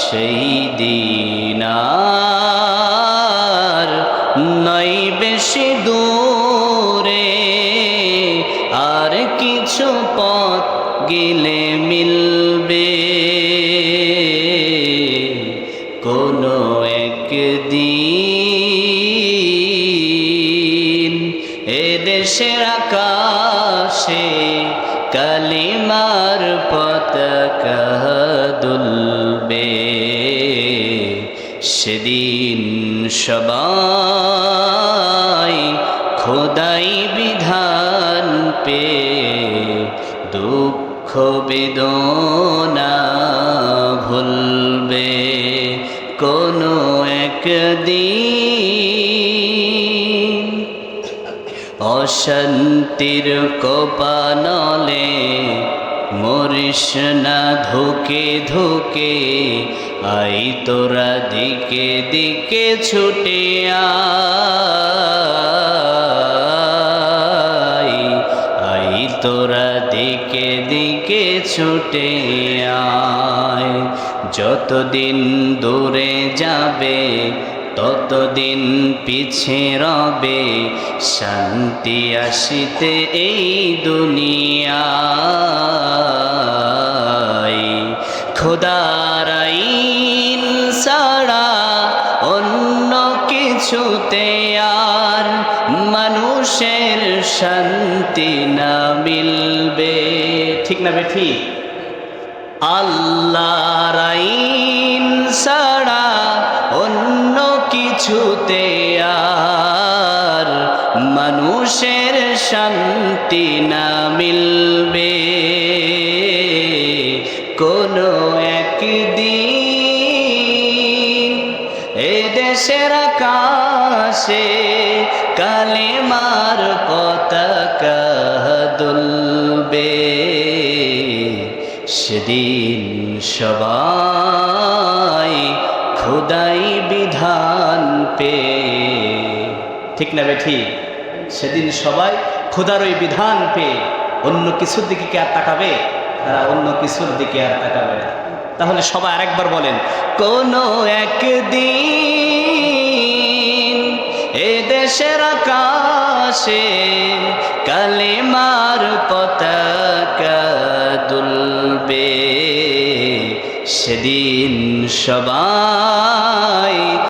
সেই দিন আর নয় বেশি দূরে, আর কিছু পথ গেলে মিলবে কোনো একদিন। এদেশের আকাশে কালিমার পতাকা দুলবে, সেদিন সবাই খোদাই বিধান পে দুঃখ বেদনা ভুলবে কোনো একদিন। অশান্তির কোপানলে মরিস না ধুকে ধুকে, আই তোরা দিকে দিকে ছুটে আই তোরা দিকে দিকে ছুটে আয়। যতদিন দূরে যাবে ততদিন পিছে রবে শান্তি আসিতে এই দুনিয়ায়। খোদার আইন ছাড়া অন্য কিছুতে আর মানুষের শান্তি না মিলবে। ঠিক না বেঠি? আল্লাহর আইন ছাড়া অন্য কিছুতে আর মানুষের শান্তি না মিলবে কোনো একদিন। এদেশের আকাশে কালেমার পতাকা দুলবে, সেদিন সবাই খোদাই বিধান পে। ঠিক না বেঠি? সেদিন সবাই খোদার ওই বিধান পে অন্য কিছুর দিকে কি আর তাকাবে? তারা অন্য কিছুর দিকে আর তাকাবে না। তাহলে সবাই আরেকবার বলেন, কোনো একদিন এদেশের আকাশে কালেমার পতাকা দুলবে, সেদিন সবাই